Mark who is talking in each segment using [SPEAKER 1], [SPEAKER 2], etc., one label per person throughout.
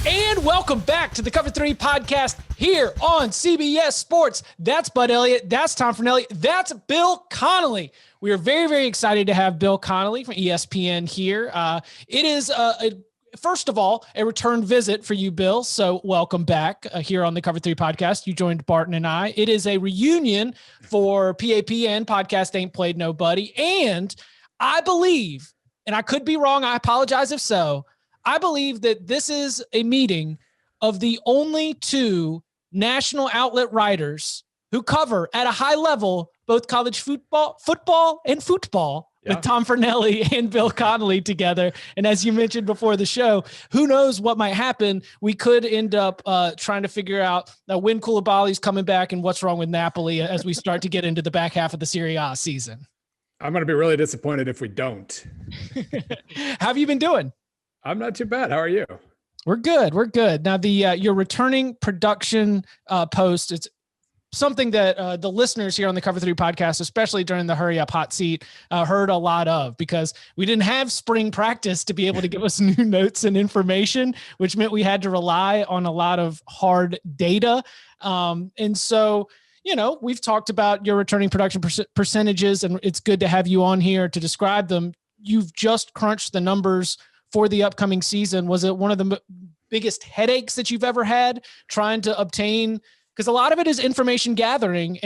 [SPEAKER 1] And welcome back to the Cover 3 podcast here on CBS Sports. That's Bud Elliott. That's Tom Connelly. That's Bill Connelly. We are very, very excited to have Bill Connelly from ESPN here. It is, first of all, a return visit for you, Bill. So welcome back here on the Cover 3 podcast. You joined Barton and I. It is a reunion for PAPN, Podcast Ain't Played Nobody. And I believe, and I could be wrong, I apologize if so, I believe that this is a meeting of the only two national outlet writers who cover at a high level both college football, and football with Tom Connelly and Bill Connelly together. And as you mentioned before the show, who knows what might happen? We could end up trying to figure out when Koulibaly's coming back and what's wrong with Napoli as we start to get into the back half of the Serie A season.
[SPEAKER 2] I'm going to be really disappointed if we don't.
[SPEAKER 1] How have you been doing?
[SPEAKER 2] I'm not too bad. How are you?
[SPEAKER 1] We're good. We're good. Now, your returning production post, it's something that the listeners here on the Cover 3 podcast, especially during the Hurry Up Hot Seat, heard a lot of, because we didn't have spring practice to be able to give us new notes and information, which meant we had to rely on a lot of hard data. And so, you know, we've talked about your returning production percentages, and it's good to have you on here to describe them. You've just crunched the numbers for the upcoming season. Was it one of the biggest headaches that you've ever had trying to obtain? Because a lot of it is information gathering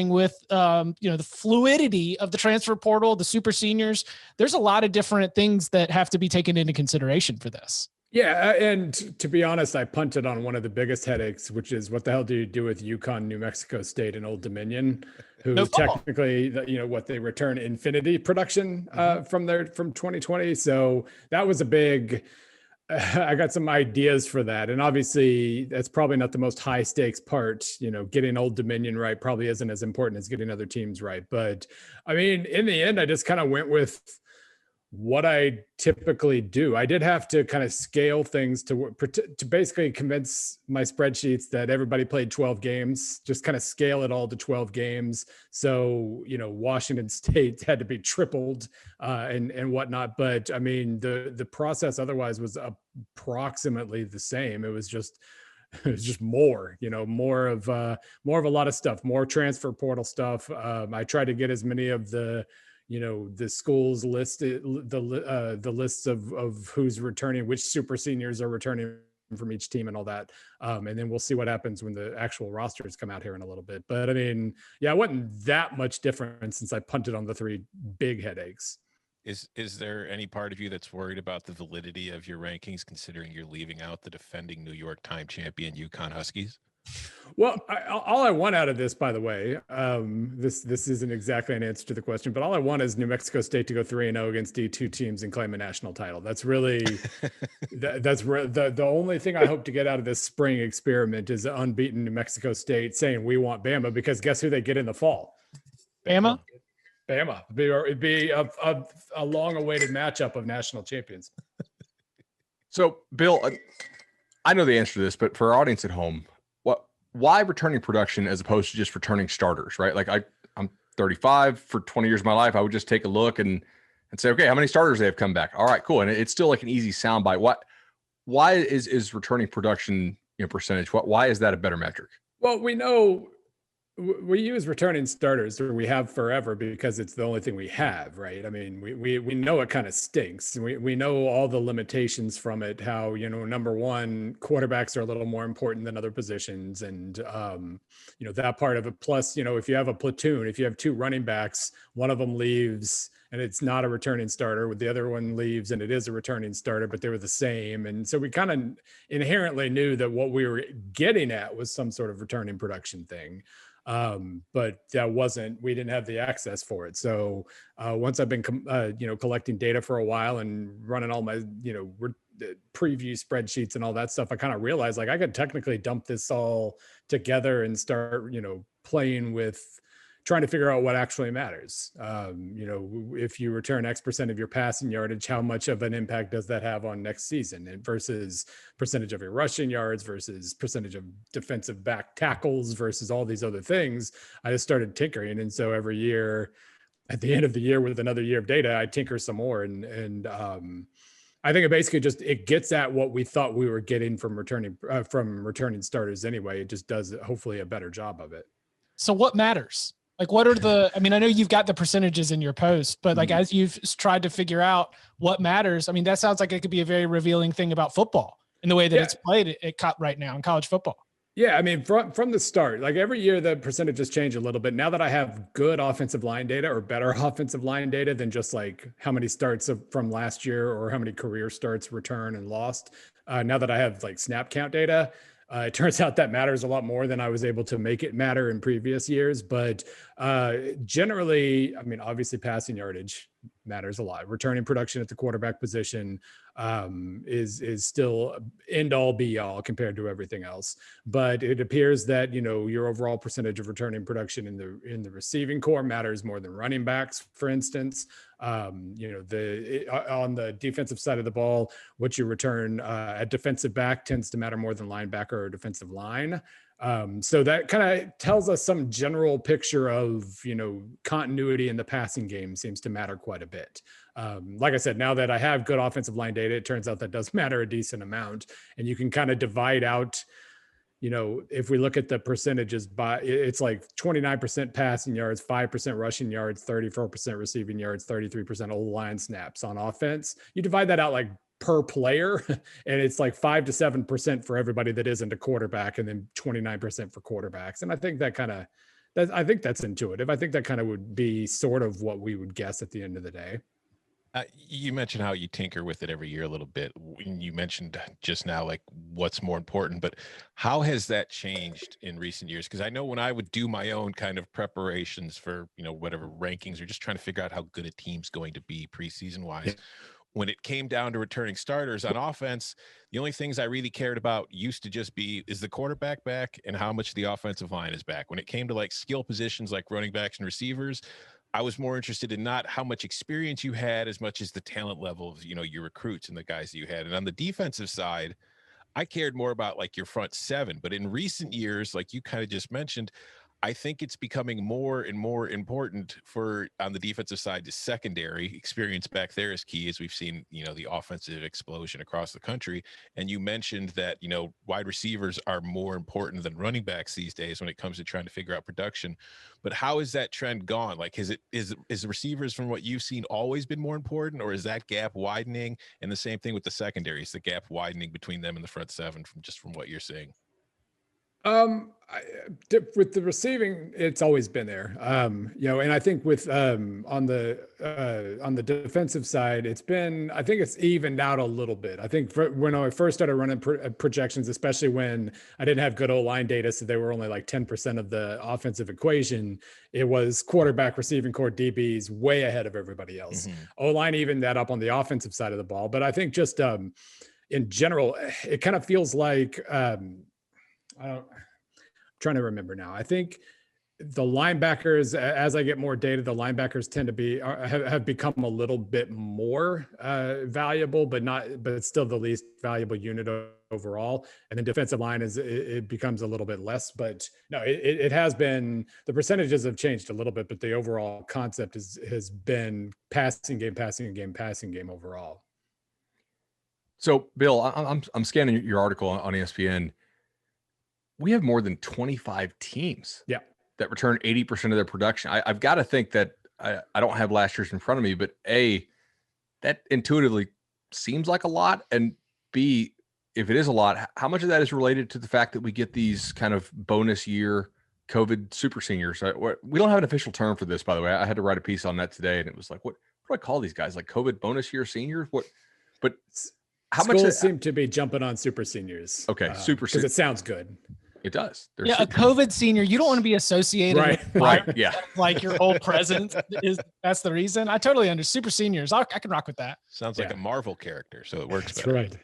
[SPEAKER 1] with, the fluidity of the transfer portal, the super seniors. There's a lot of different things that have to be taken into consideration for this.
[SPEAKER 2] Yeah. And to be honest, I punted on one of the biggest headaches, which is what the hell do you do with UConn, New Mexico State, and Old Dominion, who technically, what they return infinity production from 2020. So that was a big, I got some ideas for that. And obviously that's probably not the most high stakes part. Getting Old Dominion right probably isn't as important as getting other teams right. But I mean, in the end, I just kind of went with what I typically do. I did have to kind of scale things to basically convince my spreadsheets that everybody played 12 games, just kind of scale it all to 12 games. So, Washington State had to be tripled and whatnot. But I mean, the process otherwise was approximately the same. It was just more, more of a lot of stuff, more transfer portal stuff. I tried to get as many of the schools listed, the lists of who's returning, which super seniors are returning from each team and all that. And then we'll see what happens when the actual rosters come out here in a little bit. But I mean, it wasn't that much different since I punted on the three big headaches.
[SPEAKER 3] Is there any part of you that's worried about the validity of your rankings, considering you're leaving out the defending New York Times champion UConn Huskies?
[SPEAKER 2] Well, all I want out of this, by the way, this isn't exactly an answer to the question, but all I want is New Mexico State to go 3-0 against D2 teams and claim a national title. That's really the only thing I hope to get out of this spring experiment is unbeaten New Mexico State saying we want Bama, because guess who they get in the fall?
[SPEAKER 1] Bama.
[SPEAKER 2] It'd be a long-awaited matchup of national champions.
[SPEAKER 4] So, Bill, I know the answer to this, but for our audience at home, why returning production as opposed to just returning starters, right? Like I'm 35. For 20 years of my life, I would just take a look and say, okay, how many starters they have come back? All right, cool. And it's still like an easy soundbite. Why is returning production percentage? Why is that a better metric?
[SPEAKER 2] Well, we know we use returning starters, or we have forever, because it's the only thing we have, right? I mean, we know it kind of stinks. We know all the limitations from it, how, number one, quarterbacks are a little more important than other positions. And, that part of it. Plus, if you have a platoon, if you have two running backs, one of them leaves and it's not a returning starter, with the other one leaves and it is a returning starter, but they were the same. And so we kind of inherently knew that what we were getting at was some sort of returning production thing. But that wasn't, we didn't have the access for it. So, once I've been, collecting data for a while and running all my, preview spreadsheets and all that stuff, I kind of realized like I could technically dump this all together and start, playing with trying to figure out what actually matters. If you return X percent of your passing yardage, how much of an impact does that have on next season, and versus percentage of your rushing yards versus percentage of defensive back tackles versus all these other things. I just started tinkering. And so every year at the end of the year with another year of data, I tinker some more. And I think it basically it gets at what we thought we were getting from returning starters anyway. It just does hopefully a better job of it.
[SPEAKER 1] So what matters? Like, what are I mean, I know you've got the percentages in your post, but like, as you've tried to figure out what matters, I mean, that sounds like it could be a very revealing thing about football in the way that it's played right now in college football.
[SPEAKER 2] Yeah, I mean, from the start, like every year the percentages change a little bit. Now that I have good offensive line data or better offensive line data than just like how many starts from last year or how many career starts returned and lost, now that I have like snap count data, it turns out that matters a lot more than I was able to make it matter in previous years. But generally, I mean, obviously passing yardage matters a lot. Returning production at the quarterback position is still end all be all compared to everything else. But it appears that, you know, your overall percentage of returning production in the receiving core matters more than running backs, for instance. You know, on the defensive side of the ball, what you return at defensive back tends to matter more than linebacker or defensive line. So that kind of tells us some general picture of, you know, continuity in the passing game seems to matter quite a bit. Like I said, now that I have good offensive line data, it turns out that does matter a decent amount, and you can kind of divide out, you know, if we look at the percentages it's like 29% passing yards, 5% rushing yards, 34% receiving yards, 33% O-line snaps on offense. You divide that out like per player, and it's like 5 to 7% for everybody that isn't a quarterback, and then 29% for quarterbacks. And I think I think that's intuitive. I think that kind of would be sort of what we would guess at the end of the day.
[SPEAKER 3] You mentioned how you tinker with it every year a little bit. You mentioned just now, like, what's more important, but how has that changed in recent years? Because I know when I would do my own kind of preparations for, you know, whatever rankings or just trying to figure out how good a team's going to be preseason wise, when it came down to returning starters on offense, the only things I really cared about used to just be, is the quarterback back and how much the offensive line is back. When it came to like skill positions like running backs and receivers, I was more interested in not how much experience you had as much as the talent level of, you know, your recruits and the guys that you had. And on the defensive side, I cared more about like your front seven. But in recent years, like you kind of just mentioned, I think it's becoming more and more important for, on the defensive side, the secondary experience back there is key, as we've seen, you know, the offensive explosion across the country. And you mentioned that, you know, wide receivers are more important than running backs these days when it comes to trying to figure out production. But how has that trend gone? Like, is the receivers, from what you've seen, always been more important, or is that gap widening? And the same thing with the secondary, is the gap widening between them and the front seven from what you're seeing?
[SPEAKER 2] With the receiving, it's always been there. You know, and I think with on the defensive side, I think it's evened out a little bit. I think when I first started running projections, especially when I didn't have good O-line data, so they were only like 10% of the offensive equation, it was quarterback, receiving core, DBs way ahead of everybody else. O-line evened that up on the offensive side of the ball. But I think just in general, it kind of feels like I'm trying to remember now. I think the linebackers, as I get more data, the linebackers tend to have become a little bit more valuable, but it's still the least valuable unit overall. And then defensive line it becomes a little bit less, but no, it has been, the percentages have changed a little bit, but the overall concept has been passing game overall.
[SPEAKER 4] So Bill, I'm scanning your article on ESPN. We have more than 25 teams that return 80% of their production. I've got to think that I don't have last year's in front of me, but A, that intuitively seems like a lot. And B, if it is a lot, how much of that is related to the fact that we get these kind of bonus year COVID super seniors? We don't have an official term for this, by the way. I had to write a piece on that today, and it was like, what do I call these guys? Like COVID bonus year seniors? But how much
[SPEAKER 2] schools seem to be jumping on super seniors?
[SPEAKER 4] Okay, super
[SPEAKER 2] because it sounds good.
[SPEAKER 4] It does.
[SPEAKER 1] A COVID senior, you don't want to be associated with
[SPEAKER 4] yeah,
[SPEAKER 1] like your old president. That's the reason. I totally understand. Super seniors, I can rock with that.
[SPEAKER 3] Sounds like a Marvel character, so it works
[SPEAKER 2] That's
[SPEAKER 3] better.
[SPEAKER 2] Right.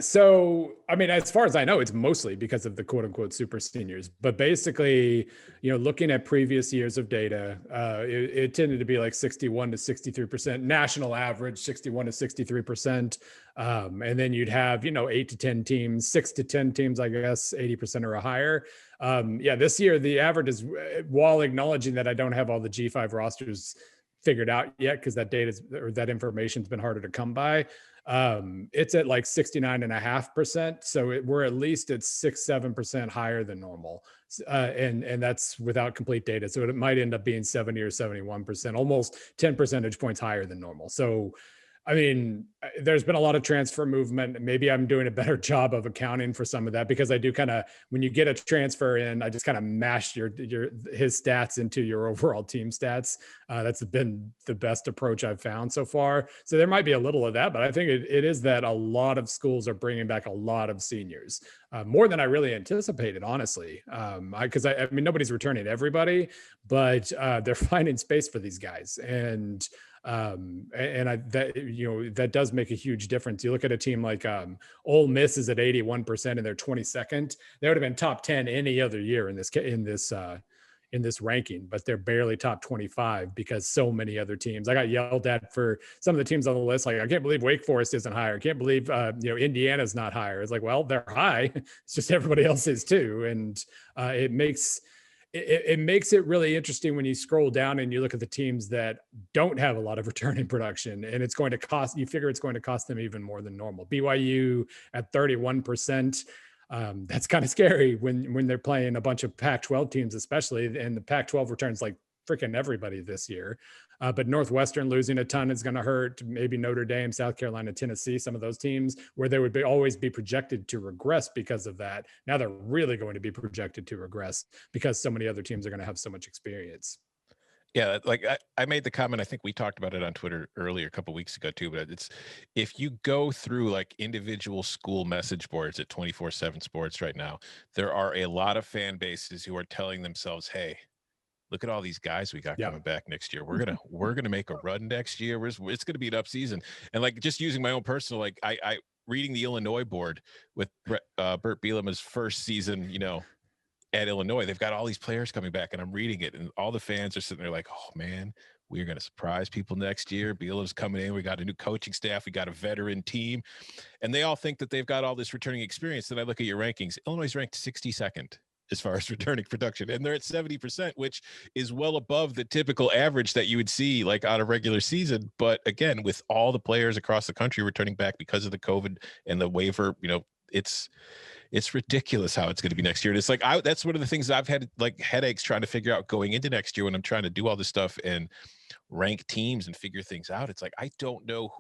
[SPEAKER 2] So I mean, as far as I know, it's mostly because of the quote unquote super seniors, but basically, you know, looking at previous years of data, it tended to be like 61 to 63% national average, 61 to 63%. And then you'd have, you know, 8 to 10 teams, 6 to 10 teams, I guess 80% or higher. This year, the average is, while acknowledging that I don't have all the G5 rosters figured out yet because that data or that information's been harder to come by. It's at like 69.5%. So we're at least at 6-7% higher than normal. And that's without complete data. So it might end up being 70 or 71%, almost 10 percentage points higher than normal. So I mean, there's been a lot of transfer movement. Maybe I'm doing a better job of accounting for some of that because I do kind of, when you get a transfer in, I just kind of mash his stats into your overall team stats. That's been the best approach I've found so far. So there might be a little of that, but I think it is that a lot of schools are bringing back a lot of seniors, more than I really anticipated, honestly. Because I mean, nobody's returning everybody, but they're finding space for these guys. And that does make a huge difference. You look at a team like Ole Miss is at 81% and they're 22nd. They would have been top 10 any other year in this ranking, but they're barely top 25 because so many other teams. I got yelled at for some of the teams on the list. Like, I can't believe Wake Forest isn't higher. I can't believe Indiana's not higher. It's like, well, they're high. It's just everybody else is too, and it makes it really interesting when you scroll down and you look at the teams that don't have a lot of returning production, and it's going to cost, you figure it's going to cost them even more than normal. BYU at 31%. That's kind of scary when they're playing a bunch of Pac-12 teams, especially, and the Pac-12 returns like freaking everybody this year. But Northwestern losing a ton is going to hurt. Maybe Notre Dame, South Carolina, Tennessee, some of those teams where they would always be projected to regress because of that. Now they're really going to be projected to regress because so many other teams are going to have so much experience.
[SPEAKER 3] Yeah, like I made the comment, I think we talked about it on Twitter earlier a couple of weeks ago too, but it's, if you go through like individual school message boards at 24/7 Sports right now, there are a lot of fan bases who are telling themselves, hey, look at all these guys we got coming back next year. We're gonna make a run next year. It's gonna be an up season. And like, just using my own personal, like I reading the Illinois board with Bert Bielema's first season, at Illinois, they've got all these players coming back, and I'm reading it, and all the fans are sitting there like, oh man, we're going to surprise people next year. Bielema's coming in. We got a new coaching staff. We got a veteran team, and they all think that they've got all this returning experience. Then I look at your rankings. Illinois is ranked 62nd as far as returning production, and they're at 70%, which is well above the typical average that you would see like on a regular season. But again, with all the players across the country returning back because of the COVID and the waiver, it's ridiculous how it's going to be next year. And it's like, that's one of the things I've had like headaches trying to figure out going into next year when I'm trying to do all this stuff and rank teams and figure things out. It's like, I don't know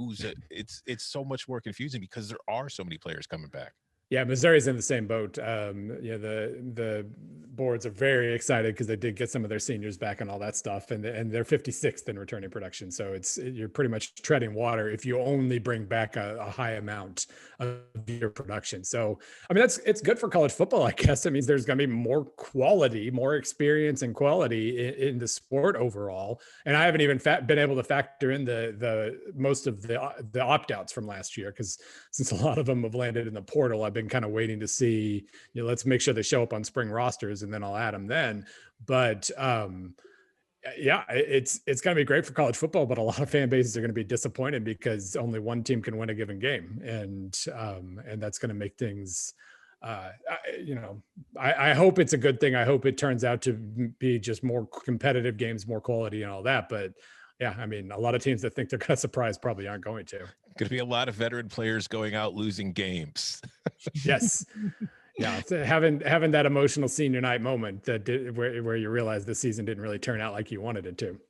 [SPEAKER 3] it's so much more confusing because there are so many players coming back.
[SPEAKER 2] Yeah, Missouri's in the same boat. The boards are very excited because they did get some of their seniors back and all that stuff, and they're 56th in returning production. So you're pretty much treading water if you only bring back a high amount of your production. So I mean, it's good for college football, I guess. It means there's going to be more quality, more experience and quality in the sport overall. And I haven't even been able to factor in the most of the opt-outs from last year, because since a lot of them have landed in the portal, I've been kind of waiting to see, let's make sure they show up on spring rosters and then I'll add them then. But it's going to be great for college football, but a lot of fan bases are going to be disappointed because only one team can win a given game. And that's going to make things, I hope it's a good thing. I hope it turns out to be just more competitive games, more quality and all that. But yeah, I mean, a lot of teams that think they're going to surprise probably aren't going to.
[SPEAKER 3] Going to be a lot of veteran players going out losing games.
[SPEAKER 2] Yes. Yeah. Having that emotional senior night moment where you realize the season didn't really turn out like you wanted it to.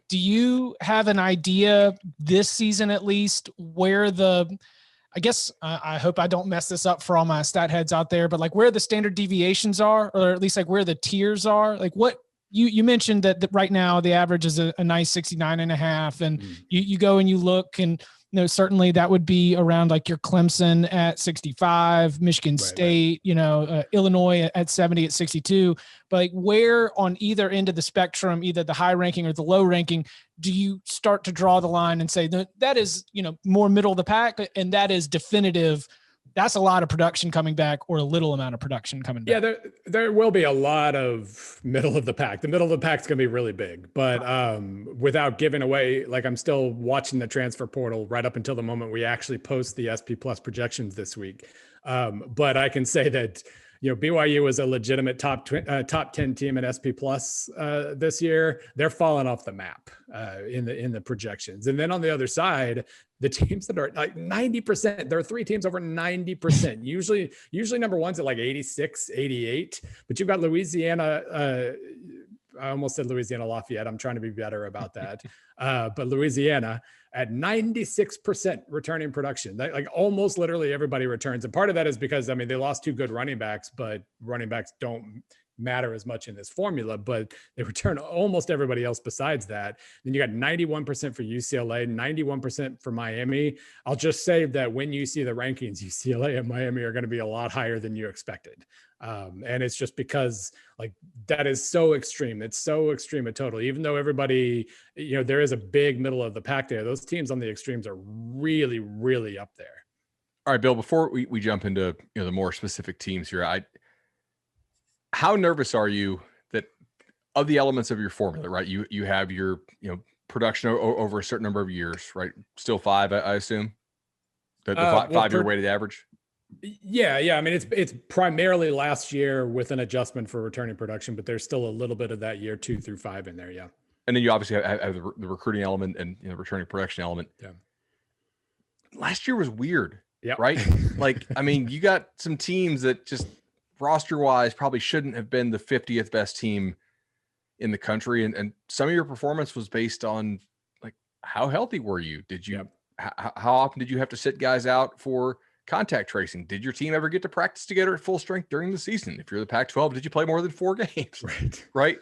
[SPEAKER 1] Do you have an idea this season, at least, where I guess I hope I don't mess this up for all my stat heads out there, but like where the standard deviations are, or at least like where the tiers are, like what you mentioned that right now the average is a nice 69.5, and you go and you look, and certainly that would be around like your Clemson at 65, Michigan State, Illinois at 70, at 62. But like where on either end of the spectrum, either the high ranking or the low ranking, do you start to draw the line and say that is, more middle of the pack, and that is definitive? That's a lot of production coming back, or a little amount of production coming back.
[SPEAKER 2] Yeah, there will be a lot of middle of the pack. The middle of the pack is going to be really big, but without giving away, like I'm still watching the transfer portal right up until the moment we actually post the SP Plus projections this week. But I can say that, BYU was a legitimate top 10 team in SP Plus this year. They're falling off the map in the projections. And then on the other side, the teams that are like 90%, there are 3 teams over 90%. Usually number one's at like 86, 88. But you've got Louisiana. I almost said Louisiana Lafayette. I'm trying to be better about that. But Louisiana at 96% returning production. Like almost literally everybody returns. And part of that is because, they lost 2 good running backs, but running backs don't matter as much in this formula, but they return almost everybody else besides that. Then you got 91% for UCLA, 91% for Miami. I'll just say that when you see the rankings, UCLA and Miami are going to be a lot higher than you expected. And it's just because that is so extreme. It's so extreme a total, even though everybody, there is a big middle of the pack there. Those teams on the extremes are really, really up there.
[SPEAKER 4] All right, Bill, before we jump into, the more specific teams here, how nervous are you that of the elements of your formula, right? You have your, production over a certain number of years, right? Still 5, I assume the 5-year weighted average.
[SPEAKER 2] Yeah. It's primarily last year with an adjustment for returning production, but there's still a little bit of that year 2 through 5 in there. Yeah.
[SPEAKER 4] And then you obviously have the recruiting element and returning production element.
[SPEAKER 2] Yeah.
[SPEAKER 4] Last year was weird.
[SPEAKER 2] Yeah.
[SPEAKER 4] Right. You got some teams that just roster wise probably shouldn't have been the 50th best team in the country. And some of your performance was based on how healthy were you? Did you, how often did you have to sit guys out for contact tracing? Did your team ever get to practice together at full strength during the season? If you're the Pac-12, did you play more than 4 games? Right.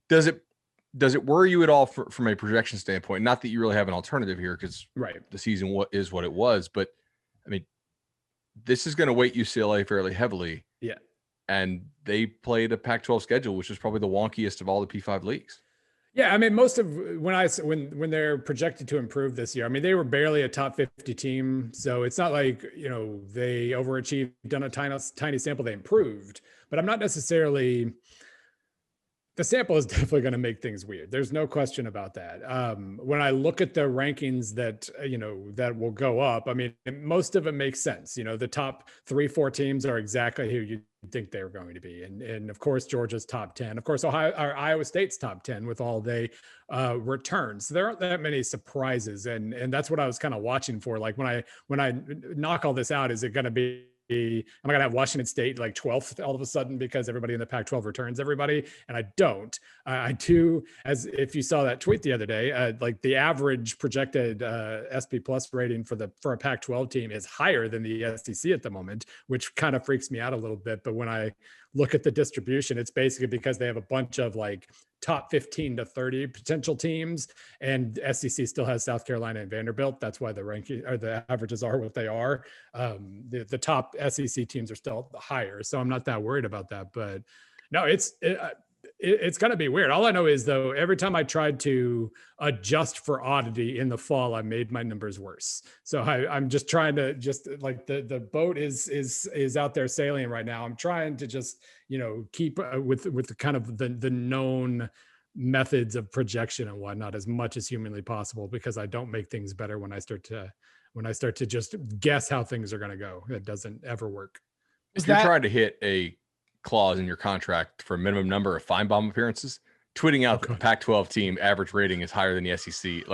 [SPEAKER 4] Does it worry you at all from a projection standpoint? Not that you really have an alternative here, because the season is what it was, but this is going to weight UCLA fairly heavily.
[SPEAKER 2] Yeah.
[SPEAKER 4] And they played a Pac-12 schedule, which is probably the wonkiest of all the P5 leagues.
[SPEAKER 2] Yeah, most of when they're projected to improve this year, they were barely a top 50 team. So it's not like, they overachieved on a tiny sample, they improved. But I'm not necessarily, the sample is definitely going to make things weird. There's no question about that. When I look at the rankings that, that will go up, most of it makes sense. The top 3-4 teams are exactly who you think they're going to be. And of course, Georgia's top 10, of course, Iowa State's top 10 with all they returns. So there aren't that many surprises. And that's what I was kind of watching for. Like when I knock all this out, is it going to be, am I going to have Washington State 12th all of a sudden because everybody in the Pac-12 returns everybody? And I don't. I do, as if you saw that tweet the other day, the average projected SP Plus rating for a Pac-12 team is higher than the SEC at the moment, which kind of freaks me out a little bit. But when I look at the distribution, it's basically because they have a bunch of top 15 to 30 potential teams, and SEC still has South Carolina and Vanderbilt. That's why the ranking or the averages are what they are. The top SEC teams are still higher, so I'm not that worried about that. But no, it's going to be weird. All I know is, though, every time I tried to adjust for oddity in the fall, I made my numbers worse. So I'm just trying to the boat is out there sailing right now. I'm trying to just, keep with the kind of the known methods of projection and whatnot as much as humanly possible, because I don't make things better when I start to just guess how things are going to go. It doesn't ever work.
[SPEAKER 4] If you're trying to hit a clause in your contract for a minimum number of Feinbaum appearances, tweeting out that the Pac-12 team average rating is higher than the SEC,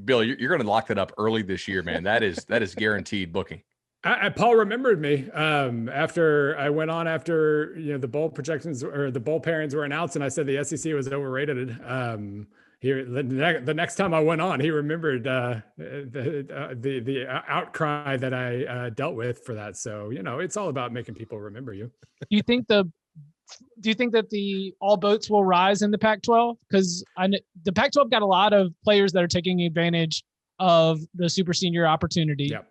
[SPEAKER 4] Bill, you're going to lock that up early this year, man. That is guaranteed booking.
[SPEAKER 2] Paul remembered me after I went on after the bowl projections or the bowl pairings were announced, and I said the SEC was overrated. Here, the next time I went on, he remembered the outcry that I dealt with for that. So it's all about making people remember you.
[SPEAKER 1] Do you think that the all boats will rise in the Pac-12? Because the Pac-12 got a lot of players that are taking advantage of the super senior opportunity.
[SPEAKER 2] Yep.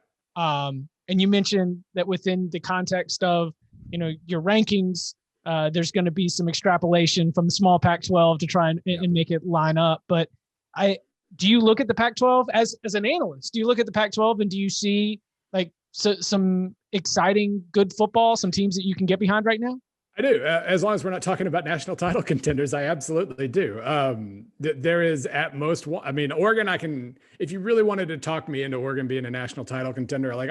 [SPEAKER 1] And you mentioned that within the context of your rankings, there's going to be some extrapolation from the small Pac-12 to try and make it line up. But do you look at the Pac-12 as an analyst? Do you look at the Pac-12 and do you see some exciting, good football, some teams that you can get behind right now?
[SPEAKER 2] I do. As long as we're not talking about national title contenders, I absolutely do. There is at most one. I mean, Oregon, if you really wanted to talk me into Oregon being a national title contender, like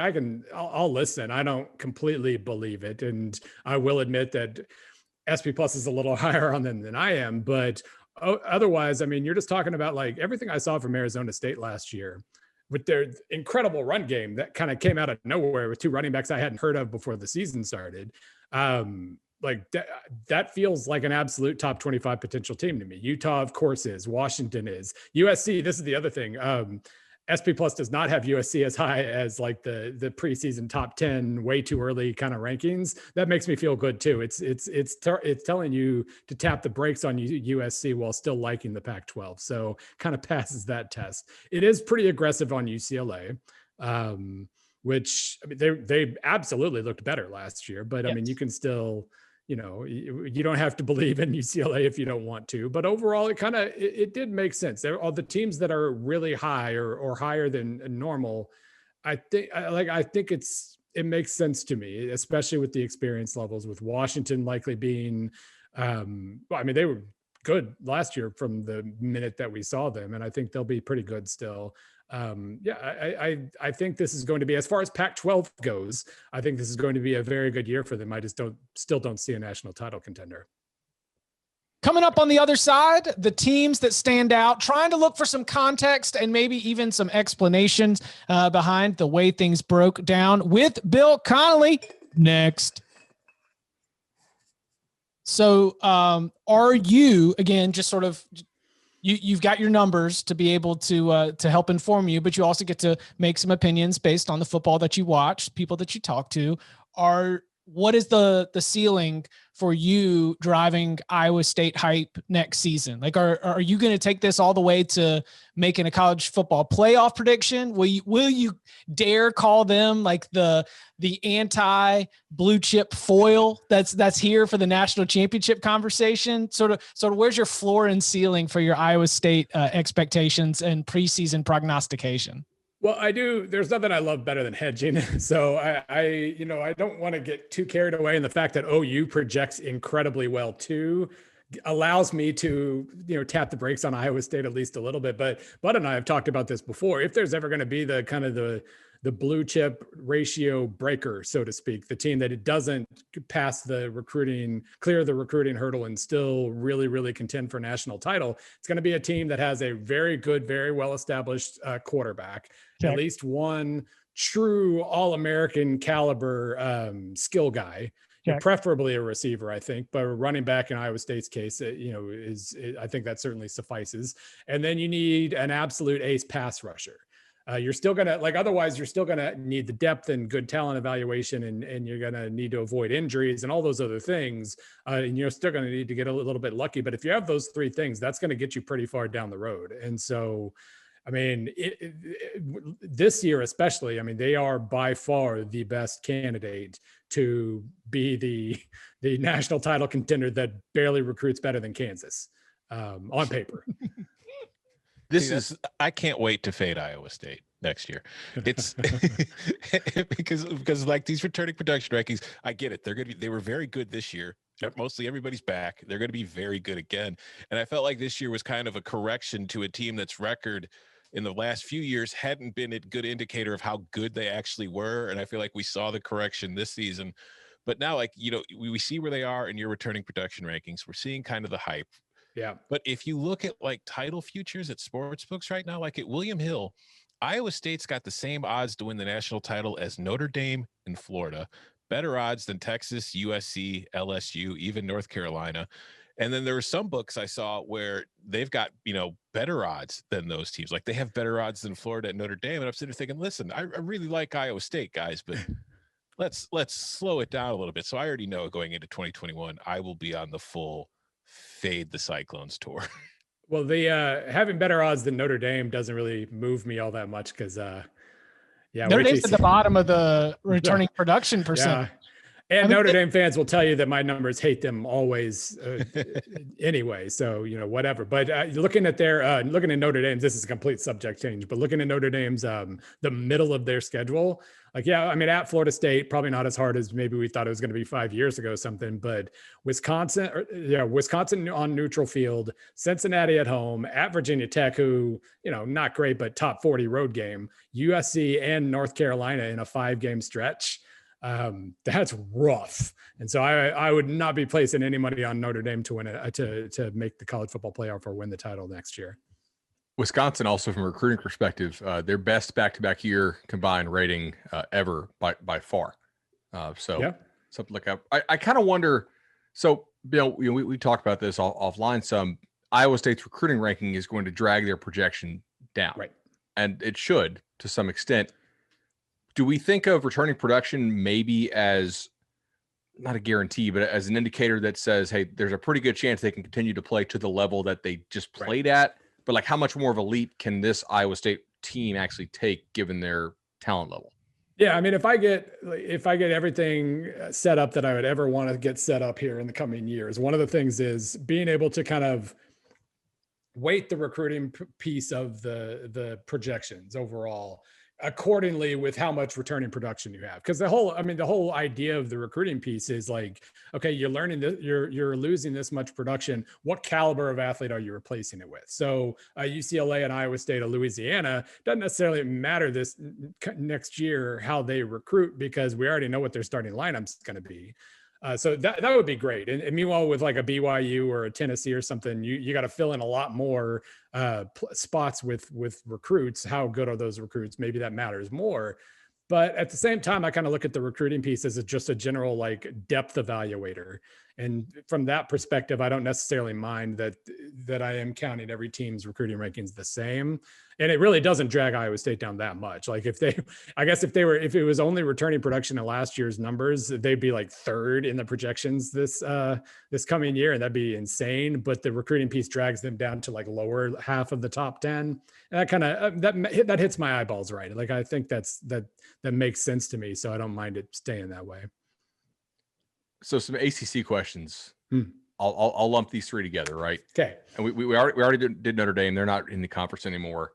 [SPEAKER 2] I'll listen. I don't completely believe it. And I will admit that SP Plus is a little higher on them than I am. But otherwise, I mean, you're just talking about like everything I saw from Arizona State last year with their incredible run game that kind of came out of nowhere with two running backs I hadn't heard of before the season started. Like that feels like an absolute top 25 potential team to me. Utah, of course, is. Washington is. USC, this is the other thing. SP Plus does not have USC as high as like the preseason top 10 way too early kind of rankings. That makes me feel good too. It's telling you to tap the brakes on USC while still liking the Pac-12. So kind of passes that test. It is pretty aggressive on UCLA. Which I mean, they absolutely looked better last year, but yes. I mean, you can still, you don't have to believe in UCLA if you don't want to, but overall it did make sense. There are the teams that are really high or higher than normal. I think it makes sense to me, especially with the experience levels, with Washington likely being, I mean, they were good last year from the minute that we saw them. And I think they'll be pretty good still. I think this is going to be, as far as Pac-12 goes, I think this is going to be a very good year for them. I just still don't see a national title contender.
[SPEAKER 1] Coming up on the other side, the teams that stand out, trying to look for some context and maybe even some explanations behind the way things broke down with Bill Connelly next. So are you, again, just sort of, you've got your numbers to be able to help inform you, but you also get to make some opinions based on the football that you watch, people that you talk to. What is the ceiling for you driving Iowa State hype next season? Like, are you going to take this all the way to making a college football playoff prediction? Will you dare call them like the anti blue chip foil that's here for the national championship conversation? Sort of where's your floor and ceiling for your Iowa State expectations and preseason prognostication?
[SPEAKER 2] Well, I do. There's nothing I love better than hedging. So I don't want to get too carried away in the fact that OU projects incredibly well too, allows me to, tap the brakes on Iowa State at least a little bit. But Bud and I have talked about this before. If there's ever going to be the kind of the blue chip ratio breaker, so to speak, the team that it doesn't clear the recruiting hurdle and still really, really contend for a national title, it's going to be a team that has a very good, very well-established quarterback, at least one true All-American caliber skill guy, preferably a receiver, I think, but a running back in Iowa State's case, I think that certainly suffices. And then you need an absolute ace pass rusher. You're still going to otherwise you're still going to need the depth and good talent evaluation, and you're going to need to avoid injuries and all those other things. And you're still going to need to get a little bit lucky. But if you have those three things, that's going to get you pretty far down the road. And so, I mean, this year, especially, I mean, they are by far the best candidate to be the national title contender that barely recruits better than Kansas on paper.
[SPEAKER 3] I can't wait to fade Iowa State next year. It's because like these returning production rankings, I get it. They were very good this year. Mostly everybody's back. They're going to be very good again. And I felt like this year was kind of a correction to a team that's record in the last few years hadn't been a good indicator of how good they actually were. And I feel like we saw the correction this season. But now, we see where they are in your returning production rankings. We're seeing kind of the hype.
[SPEAKER 2] Yeah.
[SPEAKER 3] But if you look at like title futures at sports books right now, like at William Hill, Iowa State's got the same odds to win the national title as Notre Dame and Florida, better odds than Texas, USC, LSU, even North Carolina. And then there were some books I saw where they've got, better odds than those teams. Like they have better odds than Florida and Notre Dame. And I'm sitting there thinking, listen, I really like Iowa State, guys, but let's slow it down a little bit. So I already know going into 2021, I will be on the full fade the Cyclones tour.
[SPEAKER 2] Well, the having better odds than Notre Dame doesn't really move me all that much because
[SPEAKER 1] Notre Dame's at the bottom of the returning production percentage.
[SPEAKER 2] And Notre Dame fans will tell you that my numbers hate them always anyway. So, whatever. But looking at Notre Dame's, this is a complete subject change, but looking at Notre Dame's, the middle of their schedule, at Florida State, probably not as hard as maybe we thought it was going to be 5 years ago, something, but Wisconsin on neutral field, Cincinnati at home, at Virginia Tech, who, not great, but top 40 road game, USC and North Carolina in a 5-game stretch. That's rough. And so I would not be placing any money on Notre Dame to win it, to make the college football playoff or win the title next year. Wisconsin also, from a recruiting perspective, their best back-to-back year combined rating ever by far. Something like that. I kind of wonder. So, Bill, we talked about this offline some. Iowa State's recruiting ranking is going to drag their projection down, right? And it should to some extent. Do we think of returning production maybe as not a guarantee, but as an indicator that says, hey, there's a pretty good chance they can continue to play to the level that they just played at? But like, how much more of a leap can this Iowa State team actually take given their talent level? Yeah, I mean, if I get everything set up that I would ever want to get set up here in the coming years, one of the things is being able to kind of weight the recruiting piece of the projections overall accordingly with how much returning production you have. Because the whole idea of the recruiting piece is like, okay, you're learning that you're losing this much production. What caliber of athlete are you replacing it with? So UCLA and Iowa State or Louisiana doesn't necessarily matter this next year how they recruit, because we already know what their starting lineup's going to be. So that would be great. And meanwhile, with like a BYU or a Tennessee or something, you got to fill in a lot more spots with recruits. How good are those recruits? Maybe that matters more. But at the same time, I kind of look at the recruiting piece as just a general like depth evaluator. And from that perspective, I don't necessarily mind that I am counting every team's recruiting rankings the same. And it really doesn't drag Iowa State down that much. Like if it was only returning production in last year's numbers, they'd be like third in the projections this coming year. And that'd be insane. But the recruiting piece drags them down to like lower half of the top 10. And that kind of, that hits my eyeballs right. Like, I think that makes sense to me. So I don't mind it staying that way. So some ACC questions. I'll lump these three together, right? Okay. And we already did Notre Dame. They're not in the conference anymore.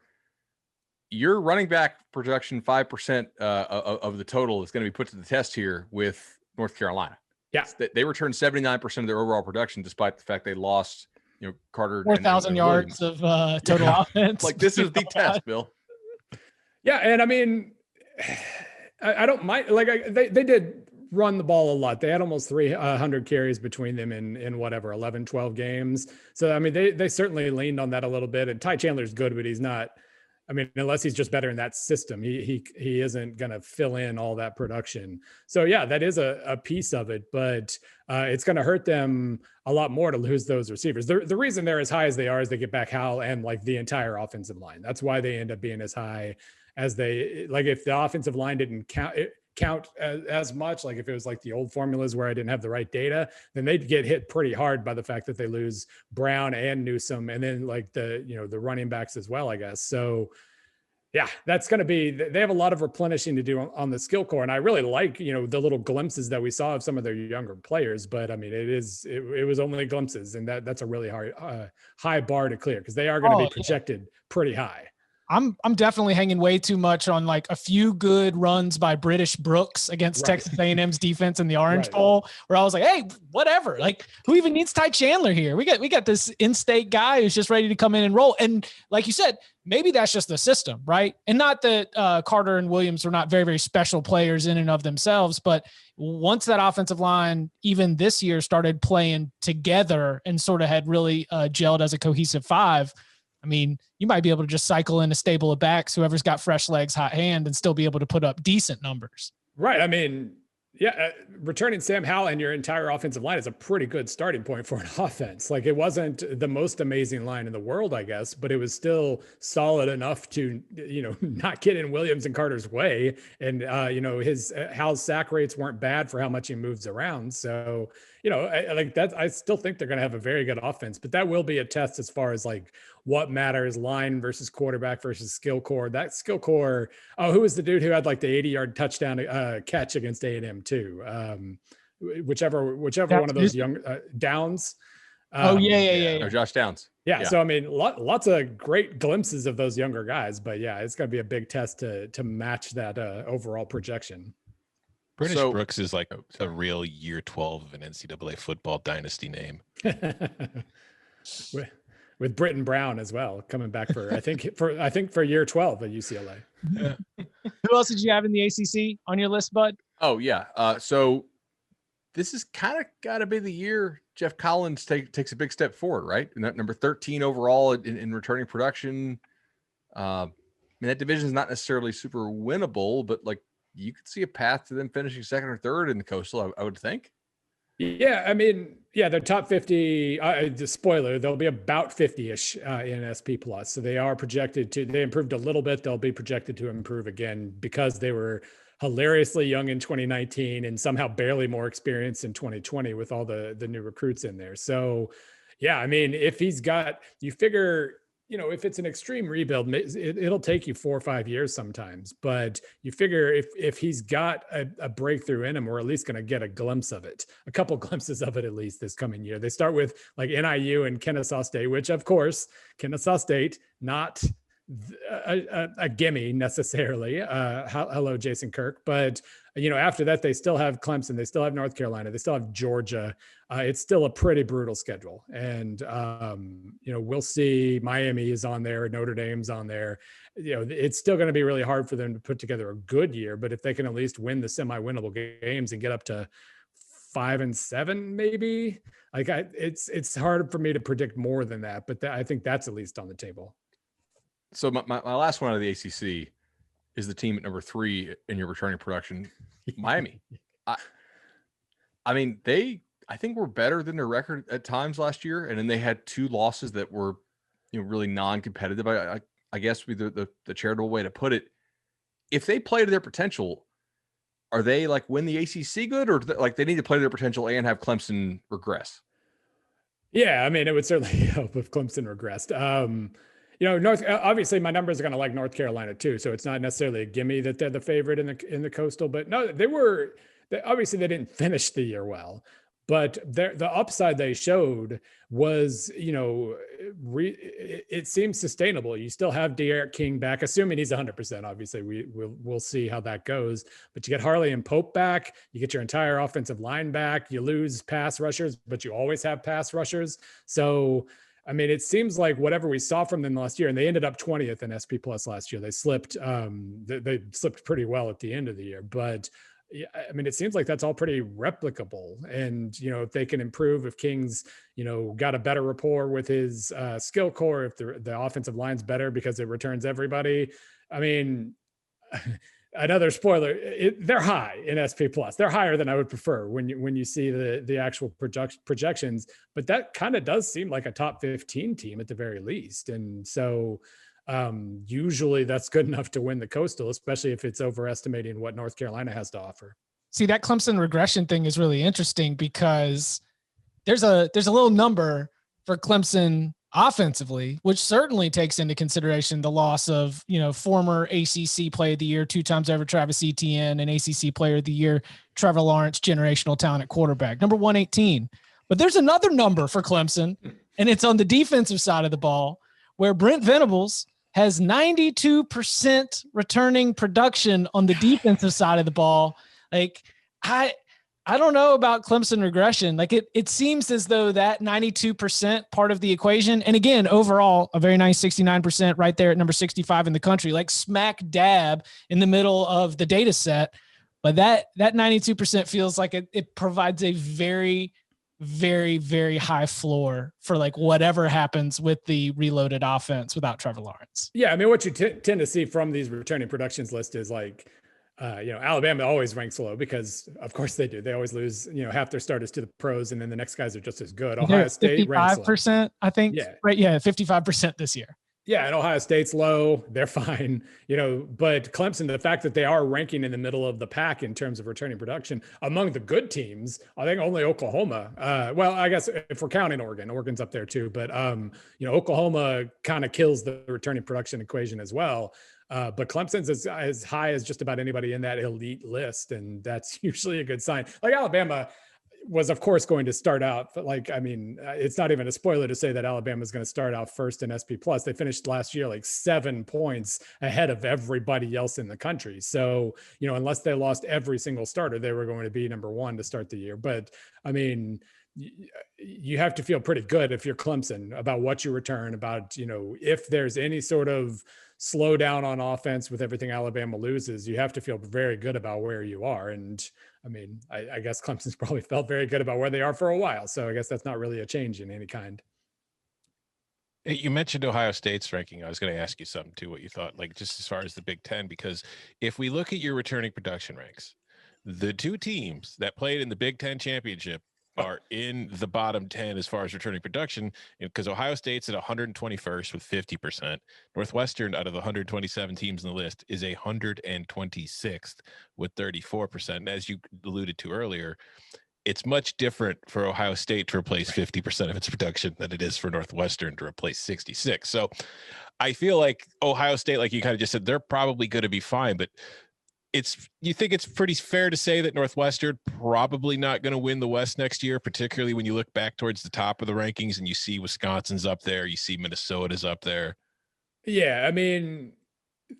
[SPEAKER 2] Your running back production, 5% of the total is going to be put to the test here with North Carolina. Yeah. They returned 79% of their overall production, despite the fact they lost, Carter
[SPEAKER 1] 4,000 yards of total offense.
[SPEAKER 2] Like, this is the test, Bill. Yeah, and I mean, I don't mind. Like, they did run the ball a lot. They had almost 300 carries between them in whatever 11, 12 games. So I mean, they certainly leaned on that a little bit. And Ty Chandler's good, but he's not. I mean, unless he's just better in that system, he isn't going to fill in all that production. So yeah, that is a piece of it, but it's going to hurt them a lot more to lose those receivers. The reason they're as high as they are is they get back Hal and like the entire offensive line. That's why they end up being as high as they, like, if the offensive line didn't count as much, like if it was like the old formulas where I didn't have the right data, then they'd get hit pretty hard by the fact that they lose Brown and Newsome, and then like the running backs as well, I guess. So yeah, that's going to be, they have a lot of replenishing to do on the skill core. And I really like, the little glimpses that we saw of some of their younger players, but I mean, it was only glimpses, and that's a really high bar to clear, because they are going to be projected pretty high.
[SPEAKER 1] I'm definitely hanging way too much on like a few good runs by British Brooks against Texas A&M's defense in the Orange Bowl, where I was like, hey, whatever. Like, who even needs Ty Chandler here? We got this in-state guy who's just ready to come in and roll. And like you said, maybe that's just the system, right? And not that Carter and Williams are not very, very special players in and of themselves, but once that offensive line, even this year, started playing together and sort of had really gelled as a cohesive five, I mean, you might be able to just cycle in a stable of backs, whoever's got fresh legs, hot hand, and still be able to put up decent numbers.
[SPEAKER 2] Right. I mean, yeah, returning Sam Howell and your entire offensive line is a pretty good starting point for an offense. Like, it wasn't the most amazing line in the world, I guess, but it was still solid enough to, not get in Williams and Carter's way. And, his Howell's sack rates weren't bad for how much he moves around. So, I still think they're going to have a very good offense, but that will be a test as far as like what matters, line versus quarterback versus skill core. That skill core. Oh, who was the dude who had like the 80-yard touchdown catch against A&M too? whichever one of those young Downs.
[SPEAKER 4] Or Josh Downs.
[SPEAKER 2] Yeah. So, I mean, lots of great glimpses of those younger guys, but yeah, it's going to be a big test to match that overall projection.
[SPEAKER 3] British Brooks is like a real year 12 of an NCAA football dynasty name.
[SPEAKER 2] With Britton Brown as well, coming back for I think for year 12 at UCLA.
[SPEAKER 1] Yeah. Who else did you have in the ACC on your list, Bud?
[SPEAKER 4] Oh yeah. So this is kind of got to be the year Jeff Collins takes a big step forward, right? And that number 13 overall in returning production. I mean, that division is not necessarily super winnable, but like you could see a path to them finishing second or third in the Coastal, I would think.
[SPEAKER 2] Yeah, I mean, they're top 50. The spoiler, they'll be about 50-ish in SP Plus. So they are projected to. They improved a little bit. They'll be projected to improve again because they were hilariously young in 2019 and somehow barely more experienced in 2020 with all the new recruits in there. So, yeah, I mean, if he's got, you figure, if it's an extreme rebuild, it'll take you 4 or 5 years sometimes. But you figure if he's got a breakthrough in him, we're at least going to get a glimpse of it, a couple glimpses of it at least this coming year. They start with like NIU and Kennesaw State, which of course, Kennesaw State, not a gimme necessarily. Hello, Jason Kirk. But, after that, they still have Clemson. They still have North Carolina. They still have Georgia. It's still a pretty brutal schedule. And, we'll see. Miami is on there. Notre Dame's on there. It's still going to be really hard for them to put together a good year. But if they can at least win the semi-winnable games and get up to 5-7, maybe, it's hard for me to predict more than that. But I think that's at least on the table.
[SPEAKER 4] So my last one out of the ACC is the team at number 3 in your returning production, Miami. I mean, I think were better than their record at times last year, and then they had 2 losses that were, really non-competitive. I guess would be the charitable way to put it. If they play to their potential, are they like win the ACC good, or like they need to play to their potential and have Clemson regress?
[SPEAKER 2] Yeah, I mean, it would certainly help if Clemson regressed. Obviously my numbers are going to like North Carolina too. So it's not necessarily a gimme that they're the favorite in the Coastal, but no, obviously they didn't finish the year well, but the upside they showed was, it seems sustainable. You still have De'Aaron King back, assuming he's 100%. Obviously we'll see how that goes, but you get Harley and Pope back, you get your entire offensive line back, you lose pass rushers, but you always have pass rushers. So, I mean, it seems like whatever we saw from them last year, and they ended up 20th in SP Plus last year. They slipped. They slipped pretty well at the end of the year, but I mean, it seems like that's all pretty replicable. And if they can improve, if King's got a better rapport with his skill core, if the offensive line's better because it returns everybody. I mean, another spoiler, they're high in SP Plus. They're higher than I would prefer when you see the actual projections, but that kind of does seem like a top 15 team at the very least. And so usually that's good enough to win the Coastal, especially if it's overestimating what North Carolina has to offer.
[SPEAKER 1] See, that Clemson regression thing is really interesting because there's a little number for Clemson offensively, which certainly takes into consideration the loss of, former ACC Player of the Year, 2 times over Travis Etienne, and ACC Player of the Year, Trevor Lawrence, generational talent at quarterback, number 118. But there's another number for Clemson, and it's on the defensive side of the ball, where Brent Venables has 92% returning production on the defensive side of the ball. Like, I don't know about Clemson regression. Like it seems as though that 92% part of the equation, and again, overall, a very nice 69% right there at number 65 in the country, like smack dab in the middle of the data set. But that 92% feels like it provides a very, very, very high floor for like whatever happens with the reloaded offense without Trevor Lawrence.
[SPEAKER 2] Yeah. I mean, what you tend to see from these returning productions list is like, Alabama always ranks low because of course they do. They always lose, half their starters to the pros, and then the next guys are just as good. Ohio State
[SPEAKER 1] 55%, I think.
[SPEAKER 2] Yeah.
[SPEAKER 1] Right. Yeah. 55% this year.
[SPEAKER 2] Yeah. And Ohio State's low. They're fine, but Clemson, the fact that they are ranking in the middle of the pack in terms of returning production among the good teams, I think only Oklahoma, well, I guess if we're counting Oregon's up there too, but, Oklahoma kind of kills the returning production equation as well. But Clemson's as high as just about anybody in that elite list. And that's usually a good sign. Like Alabama, was of course going to start out, but like, I mean, it's not even a spoiler to say that Alabama is going to start out first in SP plus. They finished last year like 7 points ahead of everybody else in the country. So, unless they lost every single starter, they were going to be number 1 to start the year. But I mean, you have to feel pretty good if you're Clemson about what you return, about, if there's any sort of slowdown on offense with everything Alabama loses, you have to feel very good about where you are. And I mean, I guess Clemson's probably felt very good about where they are for a while. So I guess that's not really a change in any kind.
[SPEAKER 3] You mentioned Ohio State's ranking. I was going to ask you something too, what you thought, like just as far as the Big Ten, because if we look at your returning production ranks, the 2 teams that played in the Big Ten championship are in the bottom 10 as far as returning production, because Ohio State's at 121st with 50%. Northwestern, out of the 127 teams in the list, is 126th with 34%. And as you alluded to earlier, it's much different for Ohio State to replace 50% of its production than it is for Northwestern to replace 66. So I feel like Ohio State, like you kind of just said, they're probably going to be fine, but you think it's pretty fair to say that Northwestern probably not going to win the West next year, particularly when you look back towards the top of the rankings and you see Wisconsin's up there, you see Minnesota's up there.
[SPEAKER 2] Yeah, I mean,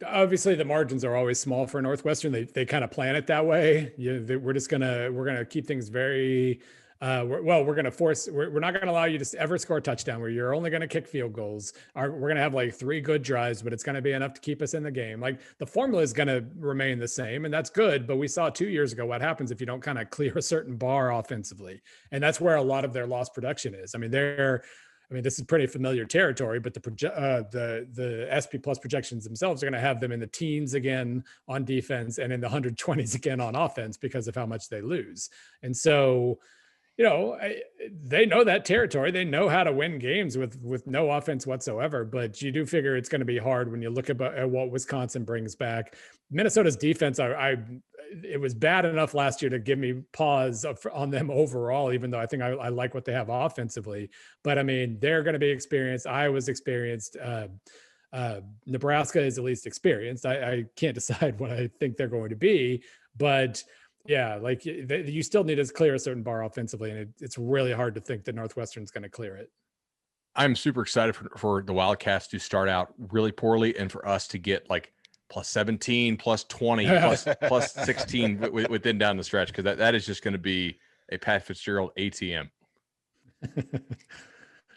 [SPEAKER 2] obviously the margins are always small for Northwestern. They kind of plan it that way. We're gonna keep things very we're not going to allow you to ever score a touchdown, where you're only going to kick field goals. We're going to have like 3 good drives, but it's going to be enough to keep us in the game. Like the formula is going to remain the same, and that's good. But we saw 2 years ago what happens if you don't kind of clear a certain bar offensively, and that's where a lot of their lost production is. I mean, this is pretty familiar territory, but the SP plus projections themselves are going to have them in the teens again on defense and in the 120s again on offense because of how much they lose. And so, they know that territory. They know how to win games with no offense whatsoever, but you do figure it's going to be hard when you look at what Wisconsin brings back. Minnesota's defense, it was bad enough last year to give me pause on them overall, even though I think I like what they have offensively. But I mean, they're going to be experienced. Iowa's experienced. Nebraska is at least experienced. I can't decide what I think they're going to be, but yeah, like you still need to clear a certain bar offensively, and it's really hard to think that Northwestern's going to clear it.
[SPEAKER 4] I'm super excited for the Wildcats to start out really poorly and for us to get like plus 17, plus 20, plus 16 within down the stretch, because that is just going to be a Pat Fitzgerald ATM.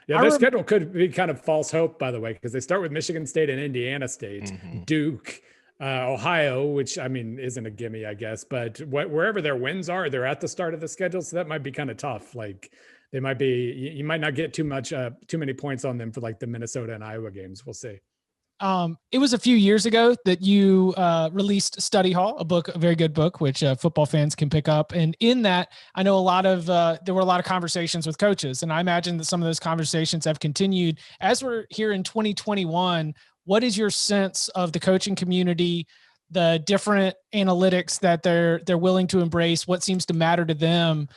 [SPEAKER 2] Yeah, their schedule could be kind of false hope, by the way, because they start with Michigan State and Indiana State, Duke, Ohio, which I mean isn't a gimme, I guess, but wherever their wins are, they're at the start of the schedule, so that might be kind of tough. Like you might not get too many points on them for like the Minnesota and Iowa games. We'll see.
[SPEAKER 1] It was a few years ago that you released Study Hall, a very good book, which football fans can pick up. And in that, I know there were a lot of conversations with coaches, and I imagine that some of those conversations have continued as we're here in 2021. What is your sense of the coaching community, the different analytics that they're willing to embrace? What seems to matter to them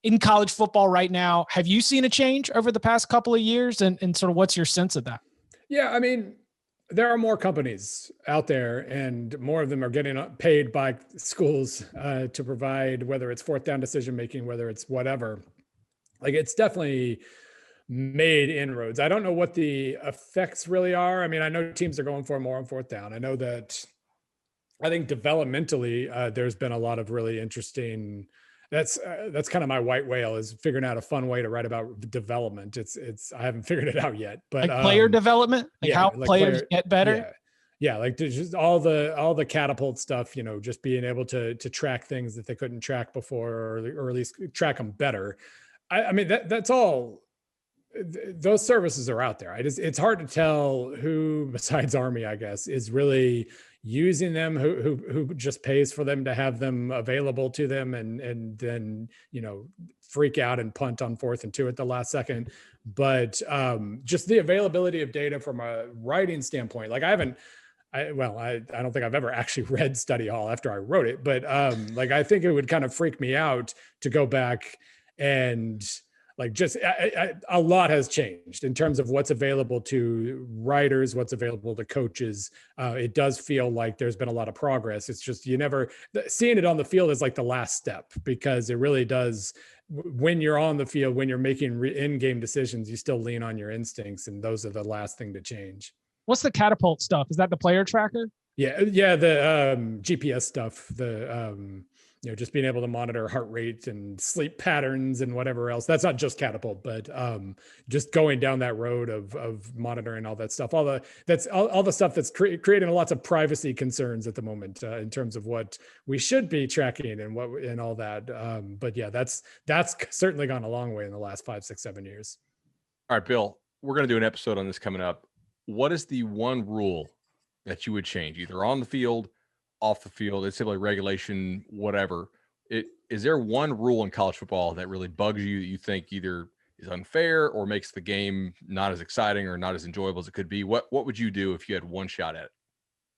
[SPEAKER 1] in college football right now? Have you seen a change over the past couple of years, and sort of what's your sense of that?
[SPEAKER 2] Yeah, I mean, there are more companies out there, and more of them are getting paid by schools to provide, whether it's fourth down decision making, whether it's whatever. Like it's definitely made inroads. I don't know what the effects really are. I mean, I know teams are going for more on fourth down. I know that I think developmentally there's been a lot of really interesting. That's kind of my white whale, is figuring out a fun way to write about development. I haven't figured it out yet, but
[SPEAKER 1] like player development, how players get better.
[SPEAKER 2] Yeah. Like just all the catapult stuff, just being able to track things that they couldn't track before, or at least track them better. I mean, that's all. Those services are out there. It's hard to tell who besides Army, I guess, is really using them, who just pays for them to have them available to them, and then freak out and punt on 4th and 2 at the last second. But just the availability of data from a writing standpoint, like I don't think I've ever actually read Study Hall after I wrote it, but like I think it would kind of freak me out to go back and like just a lot has changed in terms of what's available to writers, what's available to coaches. It does feel like there's been a lot of progress. It's just seeing it on the field is like the last step, because it really does. When you're on the field, when you're making in-game decisions, you still lean on your instincts, and those are the last thing to change.
[SPEAKER 1] What's the catapult stuff? Is that the player tracker?
[SPEAKER 2] Yeah, the GPS stuff, just being able to monitor heart rate and sleep patterns and whatever else. That's not just catapult, but just going down that road of monitoring all that stuff. All the stuff that's creating lots of privacy concerns at the moment in terms of what we should be tracking and all that. But yeah, that's certainly gone a long way in the last 5, 6, 7 years.
[SPEAKER 4] All right, Bill, we're going to do an episode on this coming up. What is the one rule that you would change, either on the field, off the field? It's simply regulation, whatever. Is there one rule in college football that really bugs you that you think either is unfair or makes the game not as exciting or not as enjoyable as it could be? What would you do if you had one shot at it?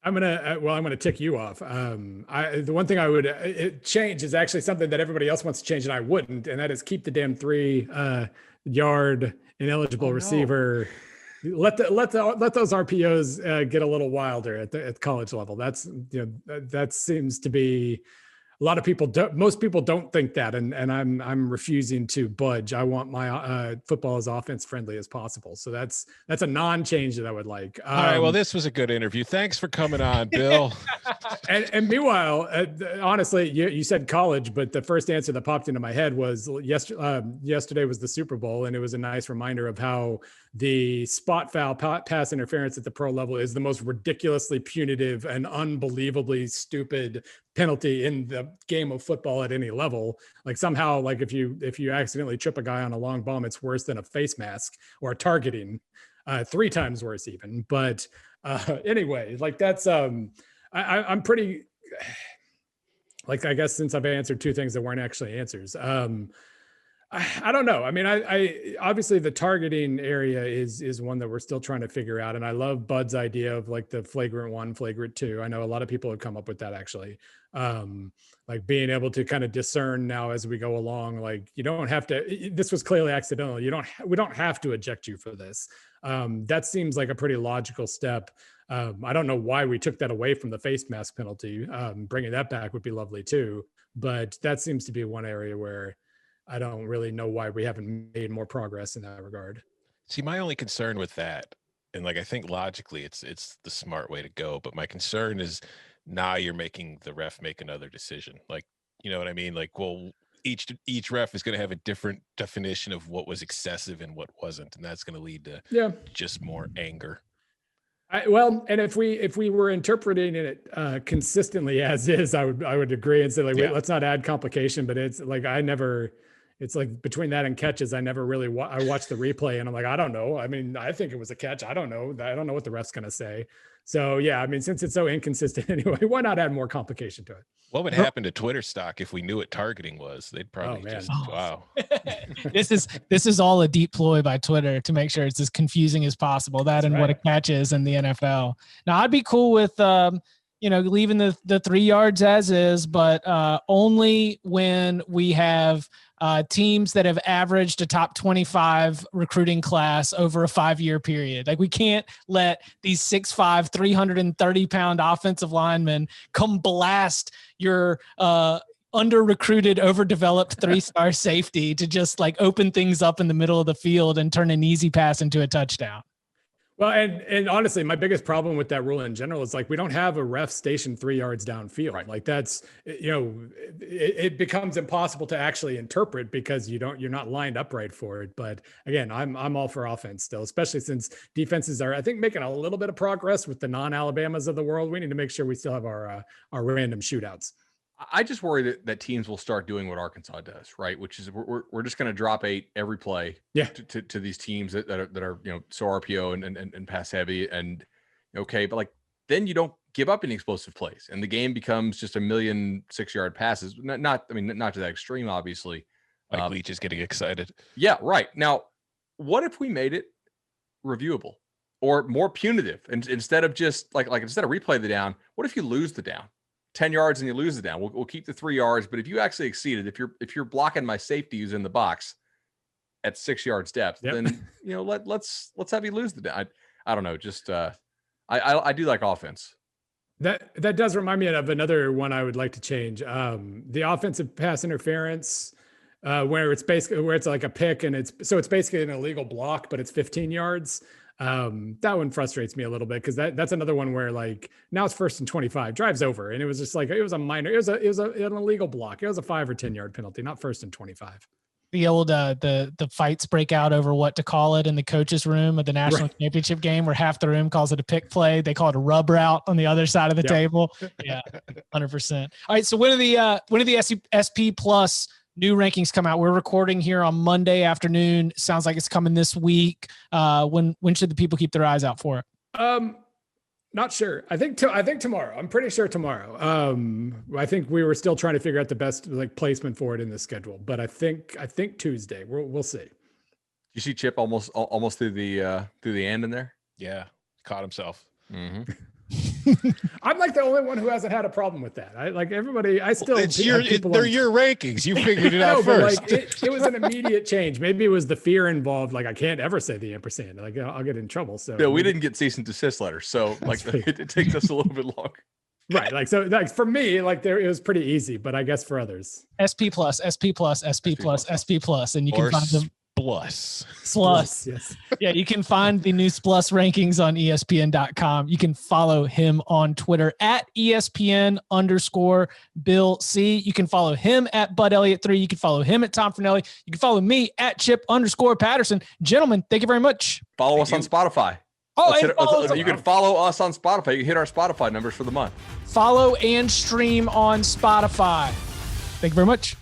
[SPEAKER 2] I'm gonna tick you off. The one thing I would change is actually something that everybody else wants to change and I wouldn't, and that is keep the damn 3-yard ineligible receiver. Let those RPOs get a little wilder at college level. That seems to be a lot of people. Most people don't think that, and I'm refusing to budge. I want my football as offense friendly as possible. So that's a non-change that I would like.
[SPEAKER 3] All right. Well, this was a good interview. Thanks for coming on, Bill.
[SPEAKER 2] and meanwhile, honestly, you said college, but the first answer that popped into my head was yesterday was the Super Bowl, and it was a nice reminder of how the spot foul pass interference at the pro level is the most ridiculously punitive and unbelievably stupid penalty in the game of football at any level. Like somehow, like if you accidentally trip a guy on a long bomb, it's worse than a face mask or a targeting, 3 times worse even. But anyway, like that's I'm pretty, like, I guess since I've answered 2 things that weren't actually answers, I don't know. I mean, I obviously the targeting area is one that we're still trying to figure out. And I love Bud's idea of like the flagrant 1, flagrant 2. I know a lot of people have come up with that actually. Like being able to kind of discern now as we go along, like you don't have to, this was clearly accidental. We don't have to eject you for this. That seems like a pretty logical step. I don't know why we took that away from the face mask penalty. Bringing that back would be lovely too. But that seems to be one area where I don't really know why we haven't made more progress in that regard.
[SPEAKER 3] See, my only concern with that, and like I think logically it's the smart way to go, but my concern is now you're making the ref make another decision. Like, you know what I mean? Like, well, each ref is going to have a different definition of what was excessive and what wasn't, and that's going to lead to just more anger.
[SPEAKER 2] And if we were interpreting it consistently as is, I would agree and say like, wait, let's not add complication. But it's like it's like between that and catches, I never really I watched the replay and I'm like, I don't know. I mean, I think it was a catch. I don't know what the ref's going to say. So yeah, I mean, since it's so inconsistent anyway, why not add more complication to it?
[SPEAKER 3] What would happen to Twitter stock if we knew what targeting was? They'd probably wow.
[SPEAKER 1] This is all a deep ploy by Twitter to make sure it's as confusing as possible. That's and right. What a catch is in the NFL. Now I'd be cool with leaving the 3 yards as is, but only when we have teams that have averaged a top 25 recruiting class over a 5-year period. Like we can't let these 6'5", 330-pound offensive linemen come blast your under-recruited, overdeveloped 3-star safety to just like open things up in the middle of the field and turn an easy pass into a touchdown.
[SPEAKER 2] Well, and honestly, my biggest problem with that rule in general is like we don't have a ref stationed 3 yards downfield. Right. Like that's, it becomes impossible to actually interpret because you're not lined up right for it. But again, I'm all for offense still, especially since defenses are, I think, making a little bit of progress with the non-Alabamas of the world. We need to make sure we still have our random shootouts.
[SPEAKER 4] I just worry that teams will start doing what Arkansas does, right? Which is we're just going to drop 8 every play, to these teams that are so RPO and pass heavy and but like then you don't give up any explosive plays and the game becomes just a million 6-yard passes. Not to that extreme, obviously.
[SPEAKER 3] Like Leach is getting excited.
[SPEAKER 4] Yeah, right. Now, what if we made it reviewable or more punitive and instead of just like instead of replay the down, what if you lose the down? 10 yards and you lose it down. We'll keep the 3 yards, but if you actually exceeded, if you're blocking my safety who's in the box, at 6 yards depth, then let's have you lose the day. I don't know. Just I do like offense.
[SPEAKER 2] That does remind me of another one I would like to change. The offensive pass interference, where it's like a pick and it's basically an illegal block, but it's 15 yards. That one frustrates me a little bit because that's another one where like now it's 1st and 25, drives over, and it was just like it was an illegal block. It was a 5 or 10 yard penalty, not 1st and 25.
[SPEAKER 1] The old the fights break out over what to call it in the coaches' room of the national championship game, where half the room calls it a pick play. They call it a rub route on the other side of the table. Yeah, 100%. All right, so when are the SP Plus new rankings come out? We're recording here on Monday afternoon. Sounds like it's coming this week. When should the people keep their eyes out for it?
[SPEAKER 2] Not sure. I think tomorrow. I'm pretty sure tomorrow. I think we were still trying to figure out the best like placement for it in the schedule, but I think Tuesday. We'll see.
[SPEAKER 4] You see Chip almost through the end in there.
[SPEAKER 3] Yeah, caught himself.
[SPEAKER 4] Mm-hmm.
[SPEAKER 2] I'm like the only one who hasn't had a problem with that. I like everybody. I still.
[SPEAKER 3] They're your rankings. You figured it out first.
[SPEAKER 2] Like it was an immediate change. Maybe it was the fear involved. Like I can't ever say the ampersand. Like I'll get in trouble. So
[SPEAKER 4] yeah, we didn't get cease and desist letters. So like it takes us a little bit longer.
[SPEAKER 2] Right. Like so. Like for me, like it was pretty easy. But I guess for others,
[SPEAKER 1] SP Plus, SP Plus, SP Plus, SP Plus, and you can find them.
[SPEAKER 3] Plus.
[SPEAKER 2] Yes.
[SPEAKER 1] Yeah, you can find the new Plus rankings on ESPN.com. You can follow him on Twitter at ESPN_Bill C. You can follow him at Bud Elliott 3. You can follow him at Tom Connelly. You can follow me at Chip_Patterson. Gentlemen, thank you very much.
[SPEAKER 4] Follow us on Spotify. You can follow us on Spotify. You can hit our Spotify numbers for the month.
[SPEAKER 1] Follow and stream on Spotify. Thank you very much.